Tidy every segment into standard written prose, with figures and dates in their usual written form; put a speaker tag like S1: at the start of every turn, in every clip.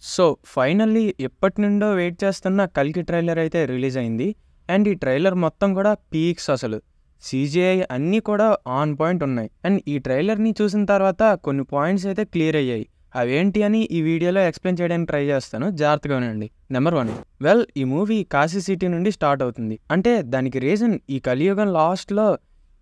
S1: So, finally ఎప్పటినుండో wait చేస్తున్న 'కల్కి' trailer అయితే రిలీజ్ అయింది. అండ్ ఈ ట్రైలర్ మొత్తం కూడా పీక్స్ అసలు. సీజీఐ అన్నీ కూడా ఆన్ పాయింట్ ఉన్నాయి. అండ్ ఈ ట్రైలర్‌ని చూసిన తర్వాత కొన్ని పాయింట్స్ అయితే క్లియర్ అయ్యాయి. అవేంటి అని ఈ వీడియోలో ఎక్స్‌ప్లెయిన్ చేయడానికి ట్రై చేస్తాను. జాగ్రత్తగా వినండి. నెంబర్ 1, ఈ మూవీ కాశీ సిటీ నుండి స్టార్ట్ అవుతుంది. అంటే దానికి రీజన్ ఈ కలియుగం లాస్ట్‌లో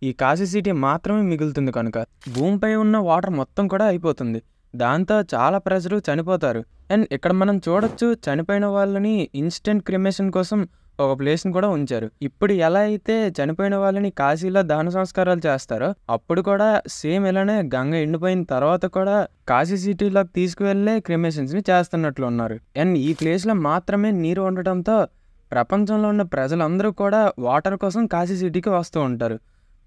S1: ఈ కాశీ సిటీ మాత్రమే మిగులుతుంది కనుక. భూమిపై ఉన్న వాటర్ మొత్తం కూడా అయిపోతుంది. దాంతో చాలా ప్రజలు చనిపోతారు. అండ్ ఇక్కడ మనం చూడొచ్చు, చనిపోయిన వాళ్ళని ఇన్స్టెంట్ క్రిమేషన్ కోసం ఒక ప్లేస్ని కూడా ఉంచారు. ఇప్పుడు ఎలా అయితే చనిపోయిన వాళ్ళని కాశీలో దహన సంస్కారాలు చేస్తారో, అప్పుడు కూడా సేమ్ ఇలానే గంగ ఎండిపోయిన తర్వాత కూడా కాశీ సిటీలోకి తీసుకువెళ్ళే క్రిమేషన్స్ని చేస్తున్నట్లు ఉన్నారు. అండ్ ఈ ప్లేస్లో మాత్రమే నీరు ఉండటంతో ప్రపంచంలో ఉన్న ప్రజలందరూ కూడా వాటర్ కోసం కాశీ సిటీకి వస్తూ ఉంటారు.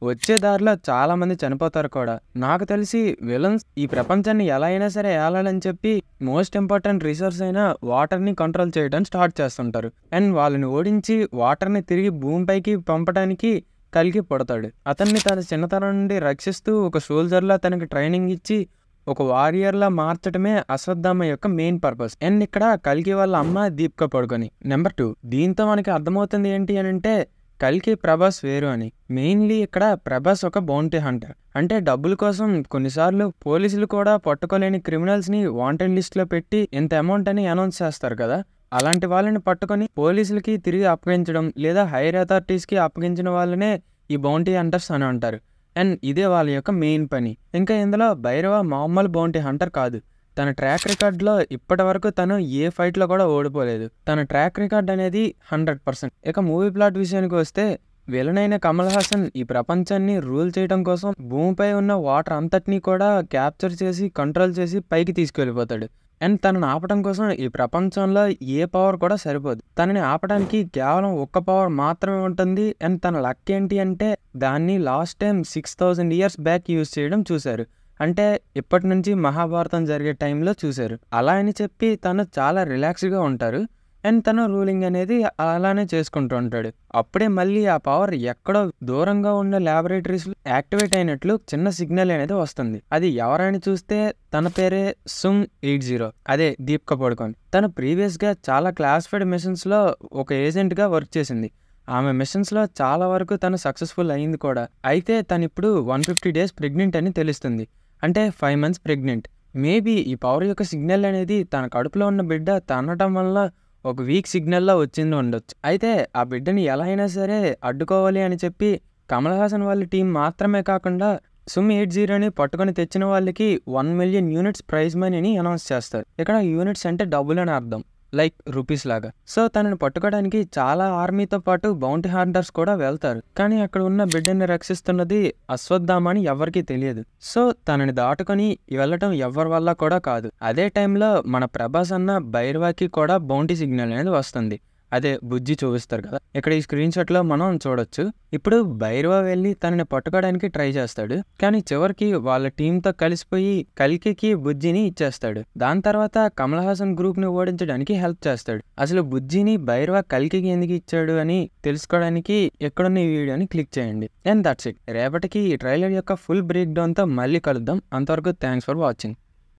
S1: వచ్చే దారిలో చాలా మంది చనిపోతారు కూడా. నాకు తెలిసి విలన్స్ ఈ ప్రపంచాన్ని ఎలా అయినా సరే ఏలాలని చెప్పి మోస్ట్ ఇంపార్టెంట్ రిసోర్స్ అయిన వాటర్ని కంట్రోల్ చేయడం స్టార్ట్ చేస్తుంటారు. అండ్ వాళ్ళని ఓడించి వాటర్ని తిరిగి భూమిపైకి పంపడానికి కల్కి పుడతాడు. అతన్ని తన చిన్నతనం నుండి రక్షిస్తూ ఒక సోల్జర్లా తనకి ట్రైనింగ్ ఇచ్చి ఒక వారియర్లా మార్చడమే అశ్వత్థామ యొక్క మెయిన్ పర్పస్. అండ్ ఇక్కడ కల్కి వాళ్ళ అమ్మ దీపిక పడుకొని. నెంబర్ 2, దీంతో మనకి అర్థమవుతుంది ఏంటి అని అంటే కల్కి ప్రభాస్ వేరు అని. మెయిన్లీ ఇక్కడ ప్రభాస్ ఒక బౌంటీ హంటర్. అంటే డబ్బుల కోసం కొన్నిసార్లు పోలీసులు కూడా పట్టుకోలేని క్రిమినల్స్ని వాంటెడ్ లిస్ట్లో పెట్టి ఇంత అమౌంట్ అని అనౌన్స్ చేస్తారు కదా. అలాంటి వాళ్ళని పట్టుకొని పోలీసులకి తిరిగి అప్పగించడం లేదా హైర్ అథారిటీస్కి అప్పగించిన వాళ్ళనే ఈ బౌంటీ హంటర్స్ అని అంటారు. అండ్ ఇదే వాళ్ళ యొక్క మెయిన్ పని. ఇంకా ఇందులో భైరవ మామూలు బౌంటీ హంటర్ కాదు. తన ట్రాక్ రికార్డ్లో ఇప్పటి వరకు తను ఏ ఫైట్లో కూడా ఓడిపోలేదు. తన ట్రాక్ రికార్డ్ అనేది 100%. ఇక మూవీ ప్లాట్ విషయానికి వస్తే, విలనైన కమల్ హాసన్ ఈ ప్రపంచాన్ని రూల్ చేయడం కోసం భూమిపై ఉన్న వాటర్ అంతటినీ కూడా క్యాప్చర్ చేసి కంట్రోల్ చేసి పైకి తీసుకెళ్ళిపోతాడు. అండ్ తనని ఆపడం కోసం ఈ ప్రపంచంలో ఏ పవర్ కూడా సరిపోదు. తనని ఆపడానికి కేవలం ఒక్క పవర్ మాత్రమే ఉంటుంది. అండ్ తన లక్ ఏంటి అంటే దాన్ని last time 6000 years back use చేయడం చూశారు. అంటే ఇప్పటి నుంచి మహాభారతం జరిగే టైంలో చూశారు. అలా అని చెప్పి తను చాలా రిలాక్స్డ్గా ఉంటారు. అండ్ తను రూలింగ్ అనేది అలానే చేసుకుంటూ ఉంటాడు. అప్పుడే మళ్ళీ ఆ పవర్ ఎక్కడో దూరంగా ఉన్న ల్యాబొరేటరీస్లో యాక్టివేట్ అయినట్లు చిన్న సిగ్నల్ అనేది వస్తుంది. అది ఎవరైనా చూస్తే తన పేరే సుమ్ 80, అదే దీపిక పడుకొని. తను ప్రీవియస్గా చాలా క్లాసిఫైడ్ మిషన్స్లో ఒక ఏజెంట్గా వర్క్ చేసింది. ఆమె మిషన్స్లో చాలా వరకు తను సక్సెస్ఫుల్ అయింది కూడా. అయితే తను ఇప్పుడు 150 days ప్రెగ్నెంట్ అని తెలుస్తుంది. అంటే 5 months ప్రెగ్నెంట్. మేబీ ఈ పవర్ యొక్క సిగ్నల్ అనేది తన కడుపులో ఉన్న బిడ్డ తనటం వల్ల ఒక వీక్ సిగ్నల్లా వచ్చింది ఉండొచ్చు. అయితే ఆ బిడ్డని ఎలా అయినా సరే అడ్డుకోవాలి అని చెప్పి కమల్ హాసన్ వాళ్ళ టీం మాత్రమే కాకుండా సుమ్ 80ని పట్టుకొని తెచ్చిన వాళ్ళకి 1 million units ప్రైజ్ మనీని అనౌన్స్ చేస్తారు. ఇక్కడ యూనిట్స్ అంటే డబ్బులు అని అర్థం, లైక్ రూపీస్ లాగా. సో తనని పట్టుకోవడానికి చాలా ఆర్మీతో పాటు బౌంటీ హంటర్స్ కూడా వెళ్తారు. కానీ అక్కడ ఉన్న బిడ్డని రక్షిస్తున్నది అశ్వత్థామ అని ఎవరికీ తెలియదు. సో తనని దాటుకొని వెళ్ళటం ఎవరి వల్ల కూడా కాదు. అదే టైంలో మన ప్రభాస్ అన్న భైరవాకి కూడా బౌంటీ సిగ్నల్ అనేది వస్తుంది. అదే బుజ్జి చూపిస్తారు కదా, ఇక్కడ ఈ స్క్రీన్ షాట్లో మనం చూడొచ్చు. ఇప్పుడు భైరవ వెళ్ళి తనని పట్టుకోవడానికి ట్రై చేస్తాడు. కానీ చివరికి వాళ్ళ టీంతో కలిసిపోయి కల్కికి బుజ్జిని ఇచ్చేస్తాడు. దాని తర్వాత కమల్ హాసన్ గ్రూప్ని ఓడించడానికి హెల్ప్ చేస్తాడు. అసలు బుజ్జిని భైరవ కల్కికి ఎందుకు ఇచ్చాడు అని తెలుసుకోవడానికి ఎక్కడున్న ఈ వీడియోని క్లిక్ చేయండి. And that's it. రేపటికి ఈ ట్రైలర్ యొక్క ఫుల్ బ్రేక్ డౌన్తో మళ్ళీ కలుద్దాం. అంతవరకు థ్యాంక్స్ ఫర్ వాచింగ్.